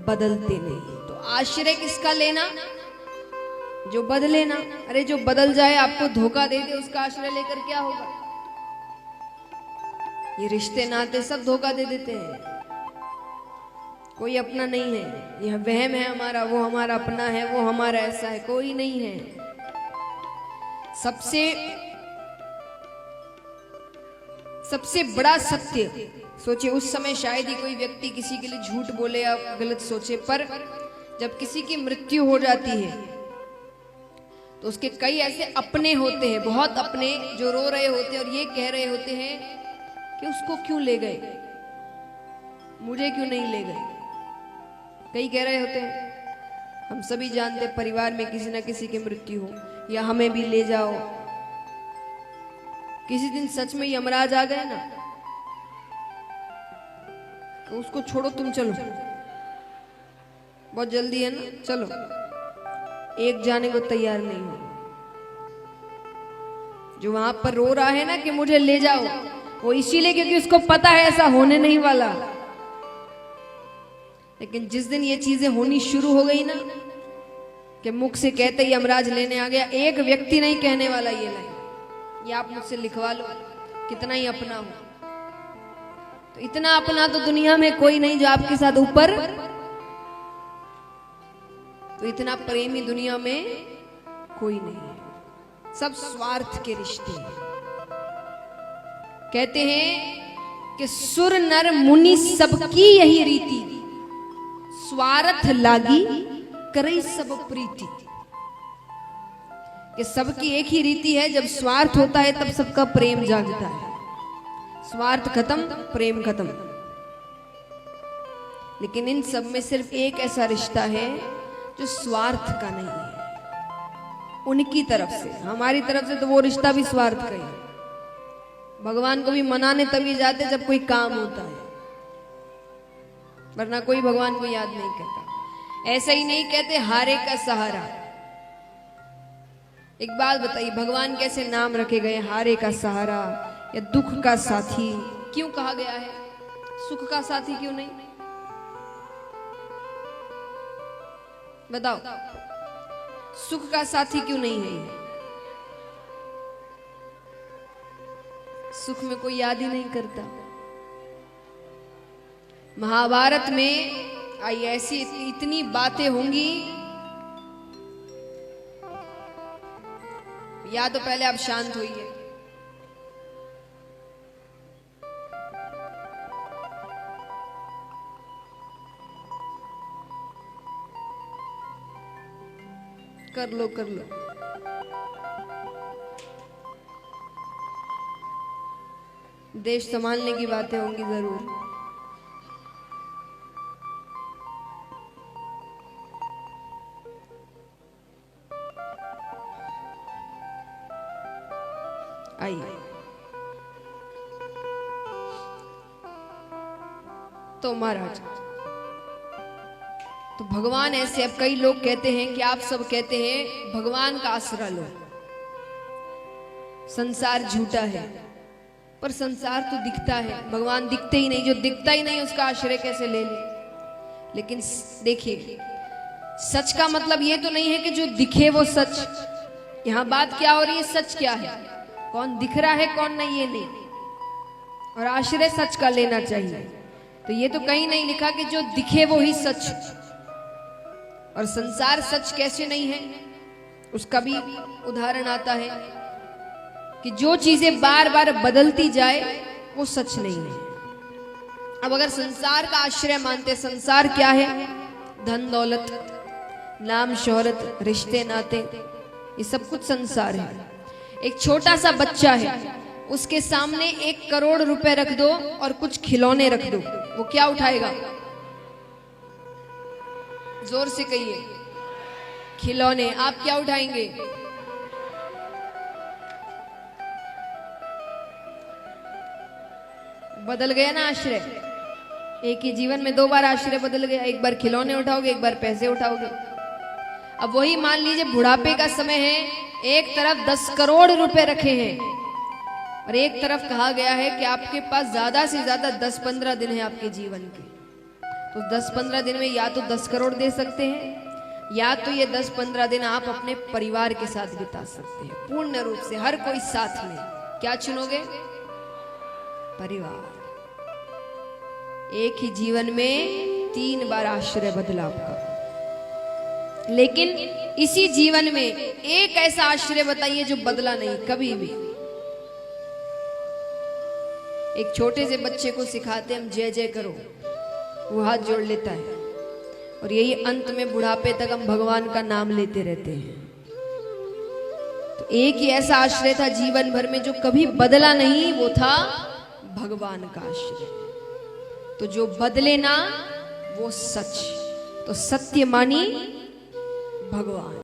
बदलते नहीं। तो आश्रय किसका लेना? जो बदले ना। अरे जो बदल जाए, आपको धोखा दे दे, उसका आश्रय लेकर क्या होगा? ये रिश्ते नाते सब धोखा दे देते हैं। कोई अपना नहीं है। यह वहम है हमारा, वो हमारा अपना है, वो हमारा ऐसा है। कोई नहीं है। सबसे बड़ा सत्य, सोचिए उस समय शायद ही कोई व्यक्ति किसी के लिए झूठ बोले या गलत सोचे, पर जब किसी की मृत्यु हो जाती है तो उसके कई ऐसे अपने होते हैं, बहुत अपने, जो रो रहे होते हैं और ये कह रहे होते हैं कि उसको क्यों ले गए, मुझे क्यों नहीं ले गए। कई कह रहे होते हैं। हम सभी जानते हैं परिवार में किसी ना किसी की मृत्यु हो, या हमें भी ले जाओ। किसी दिन सच में यमराज आ गए ना, तो उसको छोड़ो, तुम चलो, बहुत जल्दी है ना, चलो। एक जाने को तैयार नहीं हो। जो वहां पर रो रहा है ना कि मुझे ले जाओ, वो इसीलिए क्योंकि उसको पता है ऐसा होने नहीं वाला। लेकिन जिस दिन ये चीजें होनी शुरू हो गई ना, कि मुख से कहते ही यमराज लेने आ गया, एक व्यक्ति नहीं कहने वाला ये लाइन, ये आप मुझसे लिखवा लो, कितना ही अपना हो। तो इतना अपना तो दुनिया में कोई नहीं जो आपके साथ ऊपर, तो इतना प्रेमी दुनिया में कोई नहीं है। सब स्वार्थ के रिश्ते हैं। कहते हैं कि सुर नर मुनि सबकी यही रीति, स्वार्थ लागी करे सब प्रीति। कि सबकी एक ही रीति है, जब स्वार्थ होता है तब सबका प्रेम जागता है। स्वार्थ खत्म, प्रेम खत्म। लेकिन इन सब में सिर्फ एक ऐसा रिश्ता है जो स्वार्थ का नहीं है, उनकी तरफ से। हमारी तरफ से तो वो रिश्ता भी स्वार्थ का है। भगवान को भी मनाने तभी जाते जब कोई काम होता है, वरना कोई भगवान को याद नहीं करता। ऐसा ही नहीं कहते हारे का सहारा। एक बात बताइए, भगवान कैसे नाम रखे गए? हारे का सहारा या दुख का साथी क्यों कहा गया है? सुख का साथी क्यों नहीं? बताओ, सुख का साथी क्यों नहीं है? सुख में कोई याद ही नहीं करता। महाभारत में आई ऐसी इतनी बातें होंगी, या तो पहले आप शांत होइए। कर लो कर लो। देश संभालने की बातें होंगी जरूर। आइए। तो महाराज, तो भगवान ऐसे, अब कई लोग कहते हैं कि आप सब कहते हैं भगवान का आसरा लो, संसार झूठा है। पर संसार तो दिखता है, भगवान दिखते ही नहीं। जो दिखता ही नहीं उसका आश्रय कैसे ले ले? लेकिन देखिए, सच का मतलब ये तो नहीं है कि जो दिखे वो सच। यहां बात क्या हो रही है? सच क्या है, कौन दिख रहा है कौन नहीं, ये नहीं। और आश्रय सच का लेना चाहिए। तो ये तो कहीं नहीं लिखा कि जो दिखे वो ही सच। और संसार सच कैसे नहीं है, उसका भी उदाहरण आता है कि जो चीजें बार बार बदलती जाए वो सच नहीं है। अब अगर संसार का आश्रय मानते, संसार क्या है? धन दौलत, नाम शोहरत, रिश्ते नाते, ये सब कुछ संसार है। एक छोटा सा बच्चा है, उसके सामने 1 करोड़ रुपए रख दो और कुछ खिलौने रख दो, वो क्या उठाएगा? जोर से कहिए। खिलौने। आप क्या उठाएंगे? बदल गया ना आश्रय। एक ही जीवन में 2 बार आश्रय बदल गया। एक बार खिलौने उठाओगे, एक बार पैसे उठाओगे। अब वही मान लीजिए बुढ़ापे का समय है, एक तरफ 10 करोड़ रुपए रखे हैं और एक तरफ कहा गया है कि आपके पास ज्यादा से ज्यादा 10-15 दिन है आपके जीवन के। तो 10-15 दिन में या तो 10 करोड़ दे सकते हैं, या तो ये 10-15 दिन आप अपने परिवार के साथ बिता सकते हैं पूर्ण रूप से, हर कोई साथ में। क्या चुनोगे? परिवार। एक ही जीवन में 3 बार आश्रय बदला आपका, लेकिन इसी जीवन में एक ऐसा आश्रय बताइए जो बदला नहीं कभी भी। एक छोटे से बच्चे को सिखाते हम जय जय करो, वो हाथ जोड़ लेता है, और यही अंत में बुढ़ापे तक हम भगवान का नाम लेते रहते हैं। तो एक ही ऐसा आश्रय था जीवन भर में जो कभी बदला नहीं, वो था भगवान का आश्रय। तो जो बदले ना वो सच, तो सत्य मानी भगवान।